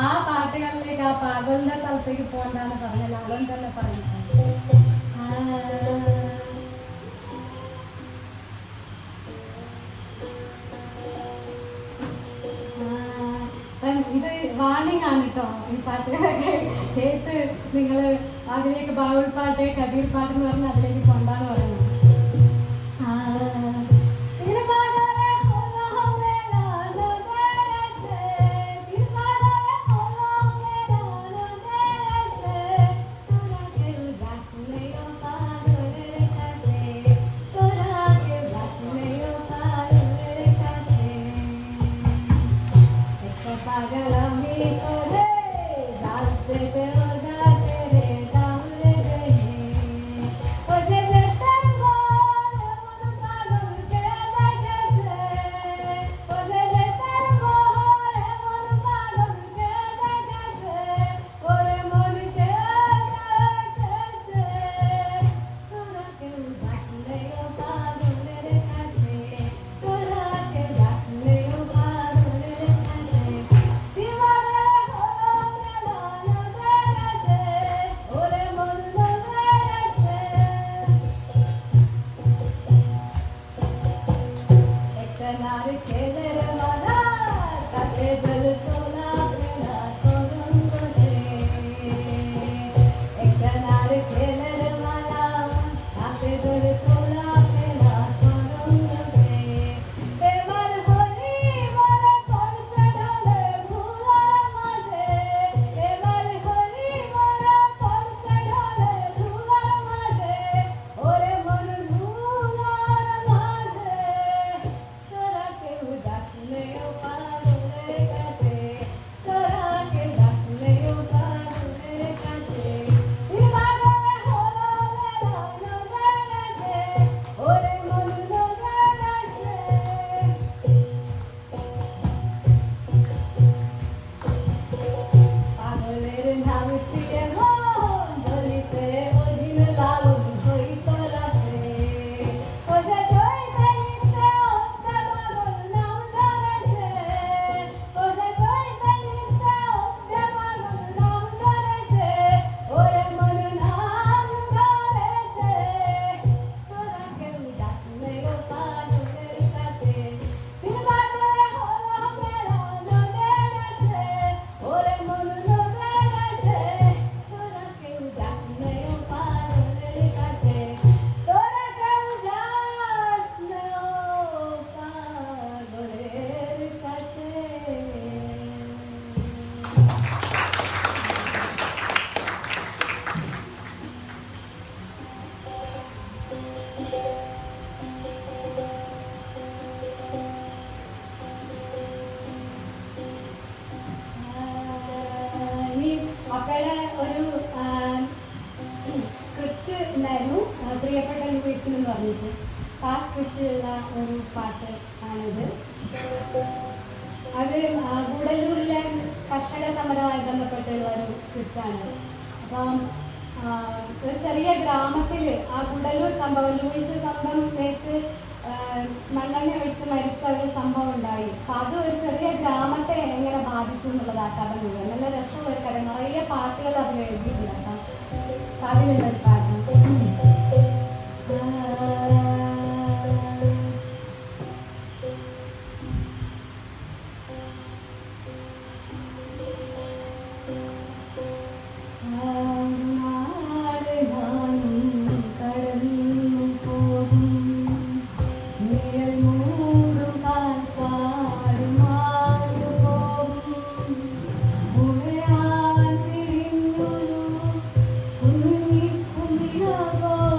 Speaker 1: ആ പാട്ടുകളിലേക്ക് ആ പാഗോളിന്റെ സ്ഥലത്തേക്ക് പോകണ്ടെന്ന് പറഞ്ഞല്ലോ, അവൻ തന്നെ പറയുന്നത്. ഇത് വാണിംഗ് ആണ് കേട്ടോ. ഈ പാട്ടുകളൊക്കെ കേട്ട് നിങ്ങൾ അതിലേക്ക് ബാവുൾ പാട്ട്, കബീർ പാട്ട് എന്ന് പറഞ്ഞാൽ അതിലേക്ക് കൊണ്ടാന്ന് പറയുന്നത്. അപ്പോഴെ ഒരു സ്ക്രിപ്റ്റ് ഉണ്ടായിരുന്നു, പ്രിയപ്പെട്ട ലൂയിസിൻ എന്ന് പറഞ്ഞിട്ട്. ആ സ്ക്രിപ്റ്റിലുള്ള ഒരു പാട്ട് ആണിത്. അത് ഗൂഡല്ലൂരിലെ കർഷക സമരവുമായി ബന്ധപ്പെട്ടുള്ള ഒരു സ്ക്രിപ്റ്റാണ്. അപ്പം ഒരു ചെറിയ ഗ്രാമത്തിൽ ആ ഗൂഡല്ലൂർ സംഭവം, ലൂയിസ് സ്വന്തം നേർക്ക് മണ്ണെണ്ണ ഒഴിച്ച് മരിച്ച ഒരു സംഭവം ഉണ്ടായി. അപ്പം അത് ഒരു ചെറിയ ഗ്രാമത്തെ എങ്ങനെ ബാധിച്ചു എന്നുള്ളത് ആ കഥ മുഴുവൻ. നല്ല രസമുള്ള ഒരു കഥ, നിറയെ പാട്ടുകൾ അതിൽ എഴുതിയിട്ടില്ല കേട്ടോ. അതിലുള്ളൊരു പാട്ട് Oh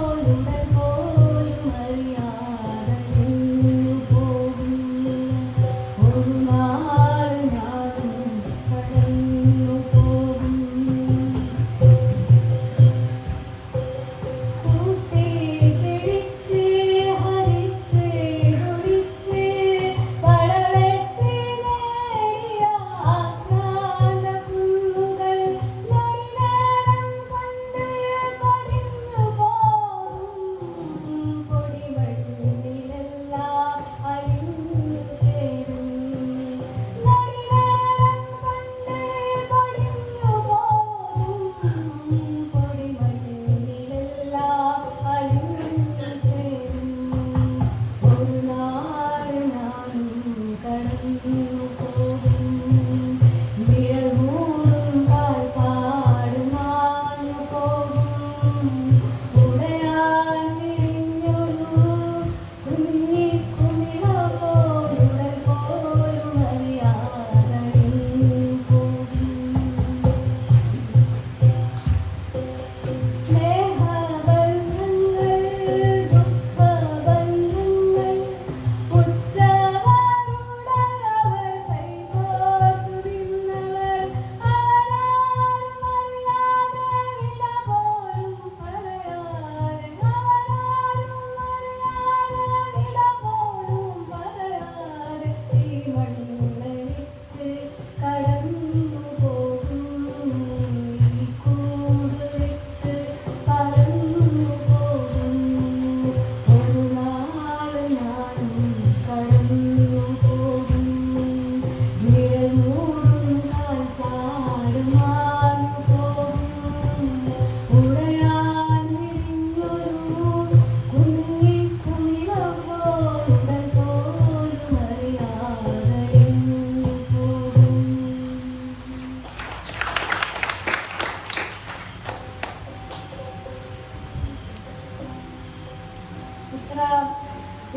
Speaker 1: ഇത്ര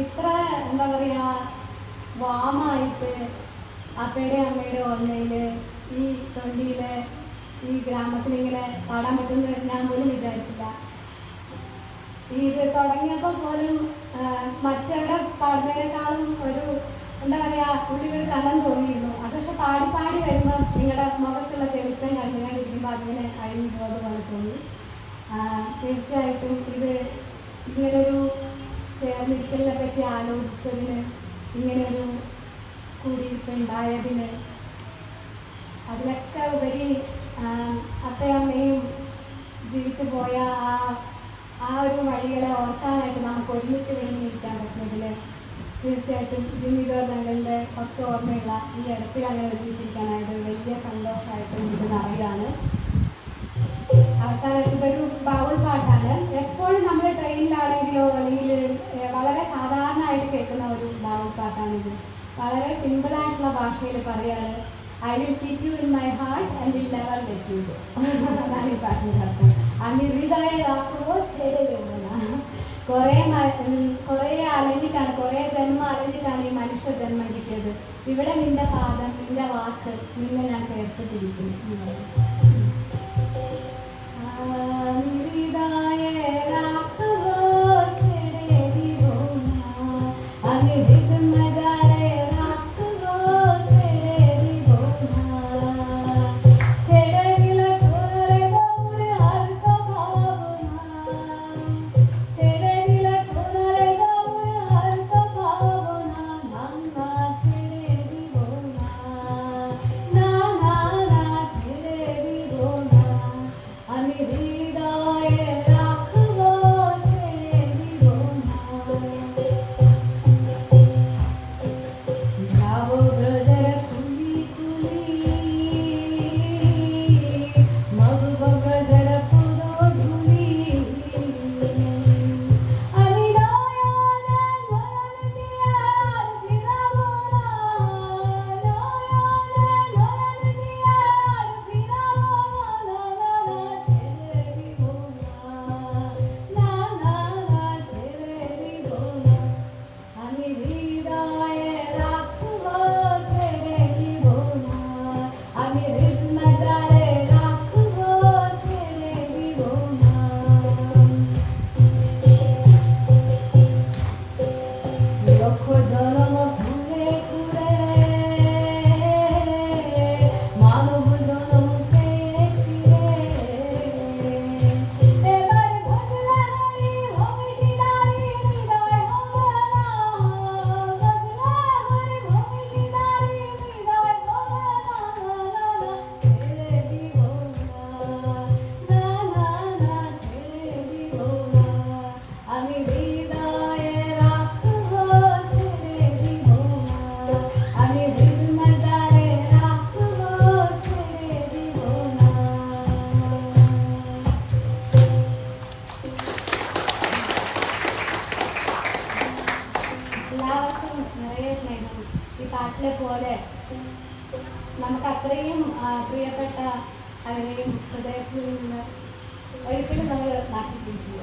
Speaker 1: ഇത്ര എന്താ പറയുക വാമായിട്ട് അപ്പയുടെ അമ്മയുടെ ഓർമ്മയിൽ ഈ 20-ലെ ഈ ഗ്രാമത്തിൽ ഇങ്ങനെ പാടാൻ പറ്റുമെന്ന് ഞാൻ പോലും വിചാരിച്ചില്ല. ഇത് തുടങ്ങിയപ്പോൾ പോലും മറ്റവിടെ പാടുന്നതിനേക്കാളും ഒരു എന്താ പറയുക ഉള്ളിലൊരു കലം തോന്നിയിരുന്നു. അത് പക്ഷെ പാടി പാടി വരുമ്പോൾ നിങ്ങളുടെ മുഖത്തുള്ള തെളിച്ചം കണ്ടുകൊണ്ടിരിക്കുമ്പോൾ അതിങ്ങനെ അഴിഞ്ഞു പോകുന്നത് തോന്നി. തീർച്ചയായിട്ടും ഇത് ഇങ്ങനൊരു ചേർന്നിരിക്കലിനെ പറ്റി ആലോചിച്ചതിന്, ഇങ്ങനെയൊരു കൂടിയിരിപ്പ് ഉണ്ടായതിന്, അതിലൊക്കെ ഉപരി അപ്പയമ്മയും ജീവിച്ചു പോയ ആ ഒരു വഴികളെ ഓർക്കാനായിട്ട് നമുക്ക് ഒരുമിച്ച് വിളിഞ്ഞിരിക്കാൻ പറ്റുന്നതിൽ തീർച്ചയായിട്ടും ജിമ്മി ജോർജ് അങ്കിളിൻ്റെ ഒക്കെ ഓർമ്മയുള്ള ഈ അടുപ്പിൽ അങ്ങനെ ഒരുമിച്ചിരിക്കാനായിട്ട് വലിയ സന്തോഷമായിട്ട് എനിക്ക് അറിയാണ്. അവസാനമായിട്ട് ഇതൊരു ബൗൾ പാട്ടാണ്. എപ്പോഴും നമ്മൾ ട്രെയിനിലാണെങ്കിലോ അല്ലെങ്കിൽ വളരെ സാധാരണയായിട്ട് കേൾക്കുന്ന ഒരു ബൗൾ പാട്ടാണിത്. വളരെ സിമ്പിളായിട്ടുള്ള ഭാഷയിൽ പറയാണ്, I will keep you in my heart and will never let you go. അതാണ് ഈ പാട്ടിൻ്റെ അർത്ഥം. അമിതായതാക്കുമ്പോൾ ശരിയാണ്. കുറേ അലഞ്ഞിട്ടാണ്, കുറേ ജന്മം അലഞ്ഞിട്ടാണ് ഈ മനുഷ്യ ജന്മം കിട്ടിയത്. ഇവിടെ നിന്റെ പാദം, നിന്റെ വാക്ക്, നിന്നെ ഞാൻ ചേർത്ത് പിടിക്കുന്നു. പോലെ നമുക്ക് അത്രയും പ്രിയപ്പെട്ട അവരെയും ഹൃദയത്തിൽ നിന്ന് ഒരിക്കലും നമ്മൾ മാറ്റിപ്പിടിക്കില്ല.